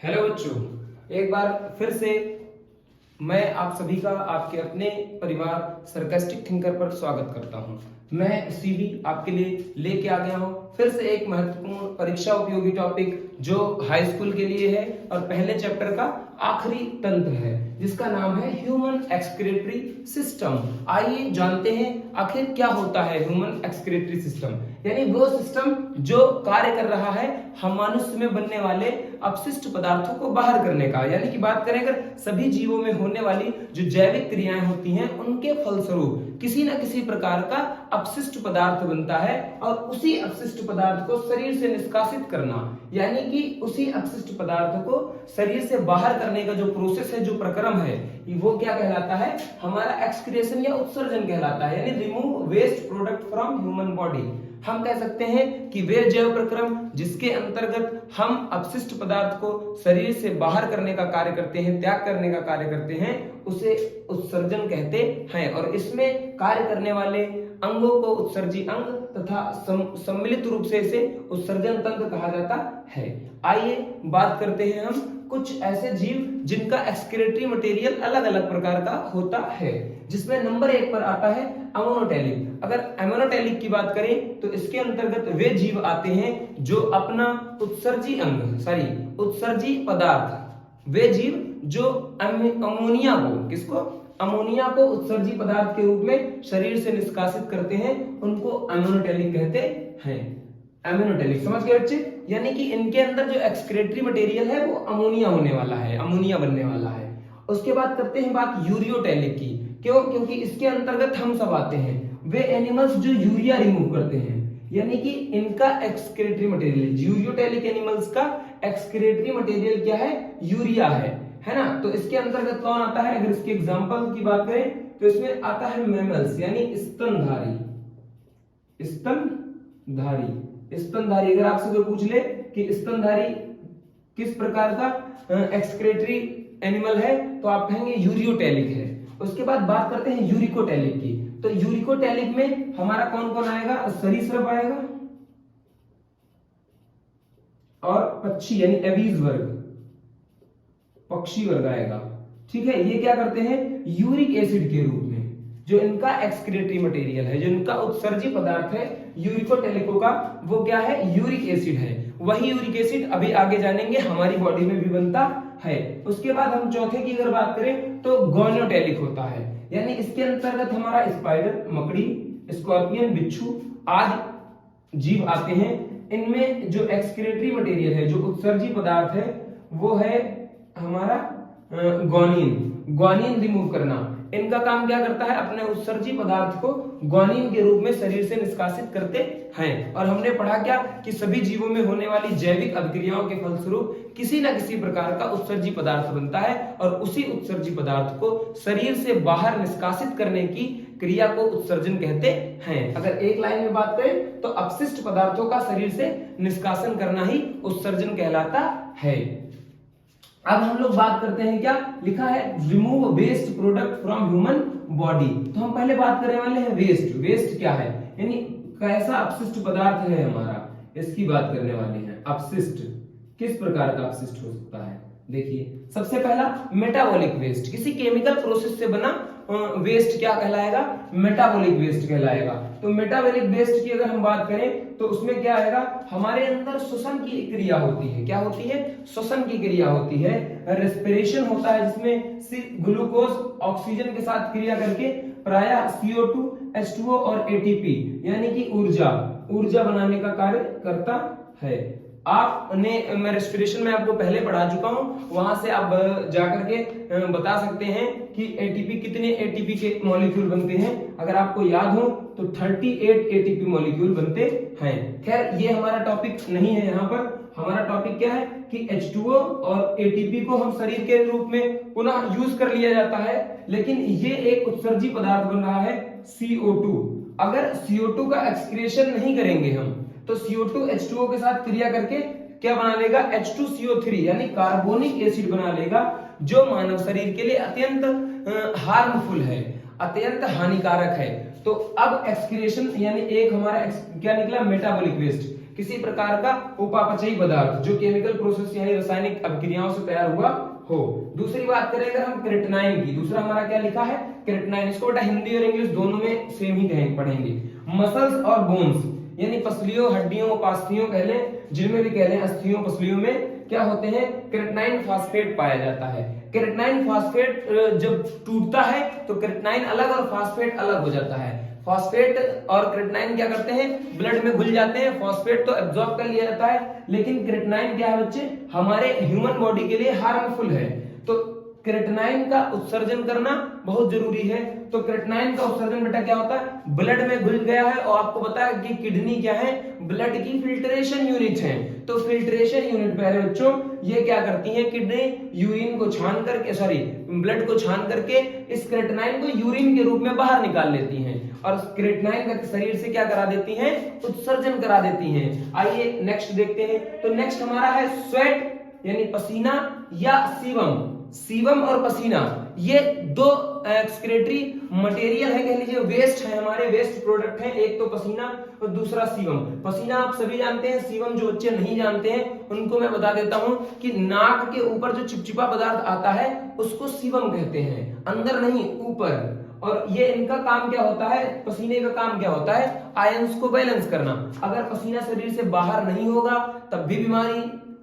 Hello बच्चों, एक बार फिर से मैं आप सभी का आपके अपने परिवार सरकास्टिक थिंकर पर स्वागत करता हूं। मैं सीबी आपके लिए लेके आ गया हूं फिर से एक महत्वपूर्ण परीक्षा उपयोगी टॉपिक जो हाई स्कूल के लिए है और पहले चैप्टर का आखिरी तंत्र है जिसका नाम है ह्यूमन एक्सक्रीटरी सिस्टम। आइए जानते हैं आखिर क्या होता है ह्यूमन एक्सक्रीटरी सिस्टम, यानी वो सिस्टम जो कार्य कर रहा है हम मनुष्य में बनने वाले अपशिष्ट पदार्थों को बाहर करने का। यानी कि बात करें अगर सभी जीवों में होने वाली जो जैविक क्रियाएं होती हैं उनके फलस्वरूप किसी न किसी प्रकार का अपशिष्ट पदार्थ बनता है और उसी अपशिष्ट पदार्थ को शरीर से निष्कासित करना, यानी कि उसी अपशिष्ट पदार्थ को शरीर से बाहर करने का जो प्रोसेस है, जो प्रक्रम है, वो क्या कहलाता है? हमारा एक्सक्रिएशन या उत्सर्जन कहलाता है, यानी remove waste product from human body. हम कह सकते हैं कि वे जैव प्रक्रम जिसके अंतर्गत हम अपशिष्ट पदार्थ को शरीर से बाहर करने का कार्य करते हैं, त्याग करने का कार्य करते हैं, उसे उत्सर्जन कहते हैं। और इसमें कार्य करने वाले अंगों को उत्सर्जी अंग तथा सम्मिलित रूप से इसे उत्सर्जन तंत्र कहा जाता है। आइए बात करते हैं हम कुछ ऐसे जीव जिनका एक्सक्रीटरी मटेरियल अलग अलग प्रकार का होता है, जिसमें नंबर 1 पर आता है अमोनोटेलिक। अगर अमोनोटेलिक की बात करें तो इसके अंतर्गत वे जीव आते हैं जो अपना उत्सर्जी पदार्थ, वे जीव जो अमोनिया को उत्सर्जी पदार्थ के रूप में शरीर से निष्कासित करते हैं, उनको अमोनोटेलिक कहते हैं। अमोनोटेलिक समझ गए बच्चे? यानी कि इनके अंदर जो एक्सक्रीटरी मटेरियल है वो अमोनिया होने वाला है, अमोनिया बनने वाला है। उसके बाद करते हैं बात यूरियोटेलिक की। क्यों? क्योंकि इसके अंतर्गत हम सब आते हैं वे एनिमल्स जो यूरिया रिमूव करते हैं, यानी कि इनका एक्सक्रीटरी मटेरियल, यूरियोटेलिक एनिमल्स का एक्सक्रीटरी मटेरियल क्या है? यूरिया है ना। तो इसके अंतर्गत कौन आता है? अगर इसके एग्जांपल की बात करें तो इसमें आता है मैमल्स, यानी स्तनधारी। अगर आपसे कोई पूछ ले कि स्तनधारी किस प्रकार का एक्सक्रीटरी एनिमल है तो आप कहेंगे यूरियोटेलिक है। उसके बाद बात करते हैं यूरिकोटेलिक की। तो यूरिकोटेलिक में हमारा कौन कौन आएगा? सरीसृप आएगा और पक्षी यानी एवीज वर्ग, पक्षी वर्ग आएगा। ठीक है, ये क्या करते हैं? यूरिक एसिड के रूप में जो इनका एक्सक्रीटरी मटेरियल है, जो इनका उत्सर्जी पदार्थ है यूरिकोटेलिको का, वो क्या है? यूरिक एसिड है। वही यूरिक एसिड अभी आगे जानेंगे हमारी बॉडी में भी बनता है। उसके बाद हम चौथे की अगर बात करें तो गोनियोटेलिक होता है, यानी इसके अंतर्गत हमारा स्पाइडर, मकड़ी, स्कॉर्पियन, बिच्छू आदि जीव आते हैं। इनमें जो एक्सक्रीटरी मटेरियल है, जो उत्सर्जी पदार्थ है, वो है हमारा ग्वानिन रिमूव करना। इनका काम क्या करता है? अपने उत्सर्जी पदार्थ को ग्वानिन के रूप में शरीर से निष्कासित करते हैं। और हमने पढ़ा क्या कि सभी जीवों में होने वाली जैविक अभिक्रियाओं के फलस्वरूप किसी न किसी प्रकार का उत्सर्जी पदार्थ बनता है और उसी उत्सर्जी पदार्थ को शरीर से बाहर निष्कासित करने की क्रिया को उत्सर्जन कहते हैं। अगर एक लाइन में बात करें तो अपशिष्ट पदार्थों का शरीर से निष्कासन करना ही उत्सर्जन कहलाता है। अब हम लोग बात करते हैं, क्या लिखा है? Remove waste product from human body. तो हम पहले बात करने वाले हैं वेस्ट क्या है, यानी कैसा अपशिष्ट पदार्थ है हमारा, इसकी बात करने वाले हैं। अपशिष्ट किस प्रकार का अपशिष्ट हो सकता है? देखिए, सबसे पहला मेटाबॉलिक वेस्ट, किसी केमिकल प्रोसेस से बना वेस्ट क्या कहलाएगा? मेटाबॉलिक वेस्ट कहलाएगा। तो मेटाबॉलिक वेस्ट की अगर हम बात करें तो उसमें क्या आएगा? हमारे अंदर श्वसन की क्रिया होती है। क्या होती है? श्वसन की क्रिया होती है। रेस्पिरेशन होता है जिसमें ग्लूकोज ऑक्सीजन के साथ क्रिया करके प्रायः CO2, H2O और ATP यानी कि ऊर्जा बनाने का कार्य करता है। मैं रेस्पिरेशन में आपको पहले पढ़ा चुका हूं, वहां से आप जाकर के बता सकते हैं कि कितने एटीपी के मॉलिक्यूल बनते हैं। अगर आपको याद हो तो 38 एटीपी मॉलिक्यूल बनते हैं। खैर, ये हमारा टॉपिक नहीं है। यहाँ पर हमारा टॉपिक क्या है कि H2O और ATP को हम शरीर के रूप में पुनः यूज कर लिया जाता है, लेकिन ये एक उत्सर्जी पदार्थ बन रहा है CO2। अगर CO2 का एक्सक्रीशन नहीं करेंगे हम तो CO2 H2O के साथ क्रिया करके क्या बना लेगा? H2CO3 यानी कार्बोनिक एसिड बना लेगा, जो मानव शरीर के लिए अत्यंत हार्मफुल है, अत्यंत हानिकारक है। तो अब एक्सक्रीशन यानी एक हमारा क्या निकला? Metabolic waste. किसी प्रकार का उपापचयी पदार्थ जो केमिकल प्रोसेस यानी रासायनिक अभिक्रियाओं से तैयार हुआ हो। दूसरी बात करें अगर हम क्रिएटिनाइन की, दूसरा हमारा क्या लिखा है क्रिएटिनाइन, इसको बेटा हिंदी और इंग्लिश दोनों में सेम ही पढ़ेंगे। मसल्स और बोन्स यानी पसलियों, हड्डियों, उपास्थियों कह लें, जिनमें भी कह लें अस्थियों पसलियों में क्या होते हैं क्रिएटिनाइन फास्फेट पाया जाता है। क्रिएटिनाइन फास्फेट जब टूटता है तो क्रिएटिनाइन अलग और फास्फेट अलग हो जाता है। फास्फेट और क्रिएटिनाइन क्या करते हैं ब्लड में घुल जाते हैं, फास्फेट तो एब्जॉर्ब कर लिया जाता है, लेकिन क्रिएटिनाइन क्या है बच्चे हमारे ह्यूमन बॉडी के लिए हार्मफुल है। तो क्रिएटिनाइन का उत्सर्जन करना बहुत जरूरी है। तो क्रिएटिनाइन का उत्सर्जन बेटा क्या होता है ब्लड में घुल गया है, और आपको पता है कि किडनी क्या है ब्लड की फिल्ट्रेशन यूनिट है। तो फिल्ट्रेशन यूनिट प्यारे बच्चों ये क्या करती है किडनी यूरिन को छान करके ब्लड को छान करके इस क्रिएटिनाइन को यूरिन के रूप में बाहर निकाल लेती हैं, और क्रिएटिनाइन का शरीर से क्या करा देती हैं उत्सर्जन करा देती हैं। आइए नेक्स्ट देखते हैं। तो नेक्स्ट हमारा है स्वेट यानी पसीना या सीवम। सीवम और पसीना ये दो एक्सक्रीटरी मटेरियल है, कह लीजिए वेस्ट है, हमारे वेस्ट प्रोडक्ट है। एक तो पसीना और दूसरा सीवम। पसीना आप सभी जानते हैं, सीवम जो बच्चे नहीं जानते हैं उनको मैं बता देता हूं कि नाक के ऊपर जो चिपचिपा पदार्थ आता है उसको सीवम कहते हैं, अंदर नहीं ऊपर। और ये इनका काम क्या होता है, पसीने का काम क्या होता है आयंस को बैलेंस करना। अगर पसीना शरीर से बाहर नहीं होगा तब भी बीमारी,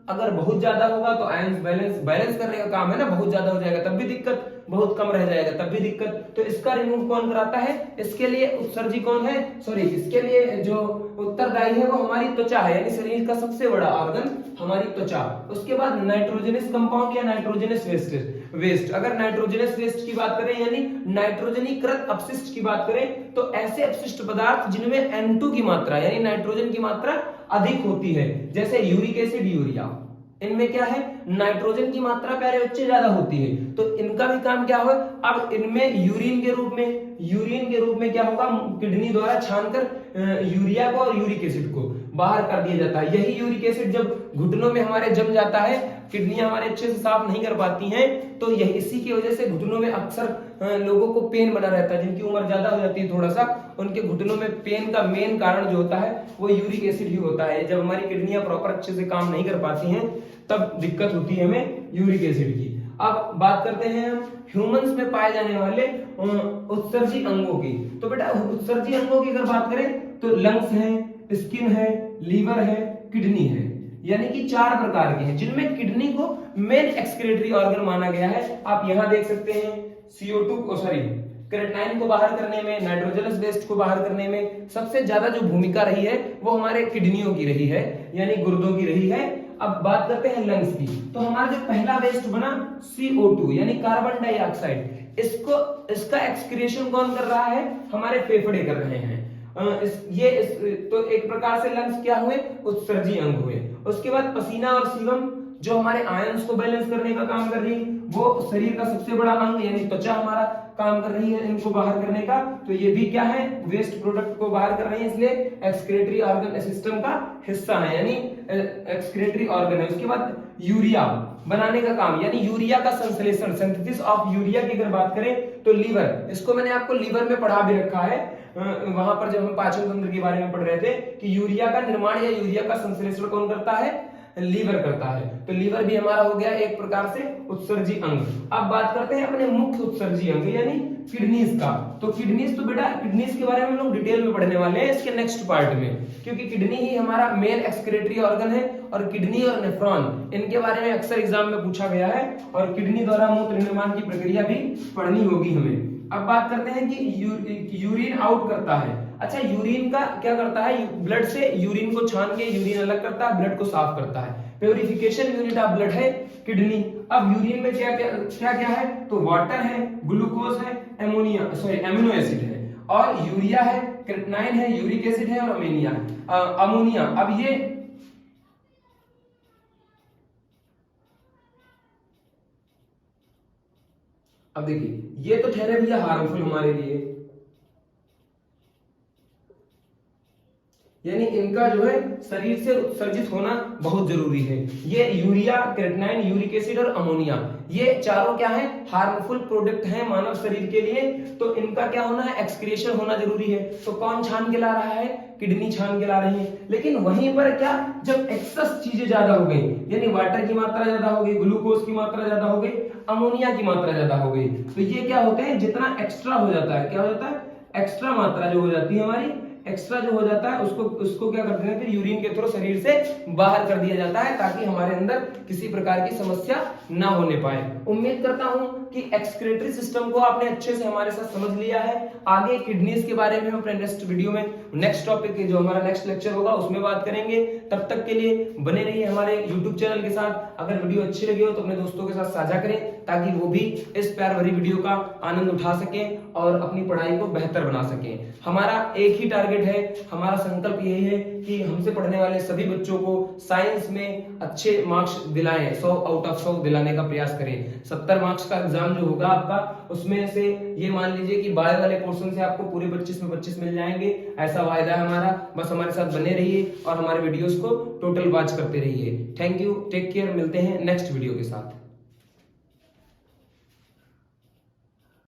अगर बहुत ज्यादा होगा तो आयंस बैलेंस करने का काम है ना, बहुत ज्यादा हो जाएगा तब भी दिक्कत, बहुत कम रह जाएगा तब भी दिक्कत। तो इसका रिमूव कौन कराता है, इसके लिए उत्सर्जी कौन है, इसके लिए जो उत्तरदायी है वो हमारी त्वचा है, यानी शरीर का सबसे बड़ा ऑर्गन हमारी त्वचा। उसके बाद नाइट्रोजनस कंपाउंड या नाइट्रोजनस वेस्ट। अगर नाइट्रोजनस वेस्ट की बात करें यानी नाइट्रोजनीकृत अपशिष्ट की बात करें तो ऐसे अपशिष्ट पदार्थ जिनमें N2 की मात्रा यानी नाइट्रोजन की मात्रा अधिक होती है, जैसे यूरिक एसिड, यूरिया, इनमें क्या है नाइट्रोजन की मात्रा प्यारे बच्चे ज्यादा होती है। तो इनका भी काम क्या होगा, अब इनमें यूरिन के रूप में क्या होगा किडनी द्वारा छानकर यूरिया को और यूरिक एसिड को बाहर कर दिया जाता है। यही यूरिक एसिड जब घुटनों में हमारे जम जाता है, किडनियां हमारे अच्छे से साफ नहीं कर पाती हैं, तो यही इसी की वजह से घुटनों में अक्सर लोगों को पेन बना रहता है। जिनकी उम्र ज्यादा हो जाती है थोड़ा सा, उनके घुटनों में पेन का मेन कारण जो होता है वो यूरिक एसिड ही होता है। जब हमारी किडनियां प्रॉपर अच्छे से काम नहीं कर पाती हैं तब दिक्कत होती है हमें यूरिक एसिड की। अब बात करते हैं हम ह्यूमंस में पाए जाने वाले उत्सर्जी अंगों की। तो बेटा उत्सर्जी अंगों की अगर बात करें तो लंग्स है, स्किन है, लीवर है, किडनी है, यानी कि 4 प्रकार के हैं, जिनमें किडनी को मेन एक्सक्रीटरी ऑर्गन माना गया है। आप यहां देख सकते हैं क्रिएटिनाइन को बाहर करने में, नाइट्रोजनस वेस्ट को बाहर करने में सबसे ज्यादा जो भूमिका रही है वो हमारे किडनियों की रही है, यानी गुर्दों की रही है। अब बात करते हैं लंग्स की। तो हमारा जो पहला वेस्ट बना CO2 यानी कार्बन डाइऑक्साइड, इसका एक्सक्रीशन कौन कर रहा है, हमारे फेफड़े कर रहे हैं। तो एक प्रकार से लंग्स क्या हुए उत्सर्जी अंग हुए। उसके बाद पसीना और सीवम जो हमारे आयंस को बैलेंस करने का काम कर रही है, वो शरीर का सबसे बड़ा अंग यानी त्वचा हमारा काम कर रही है इनको बाहर करने का। तो ये भी क्या है वेस्ट प्रोडक्ट को बाहर कर रही है, इसलिए एक्सक्रीटरी ऑर्गन सिस्टम का हिस्सा है, यानी एक्सक्रीटरी ऑर्गन है। उसके बाद यूरिया बनाने का काम, यानी यूरिया का संश्लेषण, सिंथेसिस ऑफ यूरिया की अगर बात करें तो लीवर, इसको मैंने आपको लीवर में पढ़ा भी रखा है वहां पर जब हम पाचन तंत्र के बारे में पढ़ रहे थे कि यूरिया का निर्माण या यूरिया का संश्लेषण कौन करता है, लीवर करता है। तो लीवर भी हमारा हो गया एक प्रकार से उत्सर्जी अंग। अब बात करते हैं अपने मुख्य उत्सर्जी अंग यानी किडनीज का। तो किडनीज तो बेटा किडनीज के बारे में हम लोग डिटेल में पढ़ने वाले हैं इसके नेक्स्ट पार्ट में, क्योंकि किडनी ही हमारा मेन एक्सक्रीटरी ऑर्गन है। और किडनी और नेफ्रॉन इनके बारे में अक्सर एग्जाम में पूछा गया है, और किडनी द्वारा मूत्र निर्माण की प्रक्रिया भी पढ़नी होगी हमें। अब बात करते हैं कि यूरिन आउट करता है। अच्छा यूरिन का क्या करता है, ब्लड से यूरिन को छान के यूरिन अलग करता है, ब्लड को साफ करता है। प्यूरिफिकेशन यूनिट ऑफ ब्लड है किडनी। अब यूरिन में क्या क्या है, तो वाटर है, ग्लूकोज है, एमिनो एसिड है, और यूरिया है, क्रिएटिनाइन है, यूरिक एसिड है, और अमोनिया। अब ये अब देखिए ये तो ठहरे भैया हार्मफुल हमारे लिए, यानी इनका जो है शरीर से उत्सर्जित होना बहुत जरूरी है। ये यूरिया, क्रेटिनाइन, यूरिक एसिड और अमोनिया, ये चारों क्या है, हार्मफुल प्रोडक्ट है मानव शरीर के लिए। तो इनका क्या होना है, एक्सक्रीशन होना जरूरी है। तो कौन छान के ला रहा है, किडनी छान के ला रही है। लेकिन वहीं पर क्या, जब एक्सेस चीजें ज्यादा हो गई, यानी वाटर की मात्रा ज्यादा हो गई, ग्लूकोज की मात्रा ज्यादा हो गई, अमोनिया की मात्रा ज्यादा हो गई, तो ये क्या होते हैं, जितना एक्स्ट्रा हो जाता है, क्या हो जाता है, एक्स्ट्रा मात्रा जो हो जाती है हमारी, एक्स्ट्रा जो हो जाता है उसको क्या करते हैं, फिर यूरिन के थ्रू शरीर से बाहर कर दिया जाता है, ताकि हमारे अंदर किसी प्रकार की समस्या ना होने पाए। उम्मीद करता हूं कि एक्सक्रीटरी सिस्टम को आपने अच्छे से हमारे साथ समझ लिया है। आगे किडनीज के बारे में हम अपने नेक्स्ट वीडियो में, नेक्स्ट टॉपिक जो हमारा नेक्स्ट लेक्चर होगा उसमें बात करेंगे। तब तक के लिए बने रहिए हमारे यूट्यूब चैनल के साथ। अगर वीडियो अच्छी लगी हो तो अपने दोस्तों के साथ साझा करें, ताकि वो भी इस प्यार भरी वीडियो का आनंद उठा सकें और अपनी पढ़ाई को बेहतर बना सकें। हमारा एक ही टारगेट है, हमारा संकल्प यही है कि हमसे पढ़ने वाले सभी बच्चों को साइंस में अच्छे मार्क्स दिलाएं, 100 आउट ऑफ 100 दिलाने का प्रयास करें। 70 मार्क्स का एग्जाम जो होगा आपका, उसमें से ये मान लीजिए कि बायो वाले पोर्शन से आपको पूरे 25 में 25 मिल जाएंगे, ऐसा वायदा है हमारा। बस हमारे साथ बने रहिए और हमारे वीडियोस को टोटल वॉच करते रहिए। थैंक यू, टेक केयर, मिलते हैं नेक्स्ट वीडियो के साथ।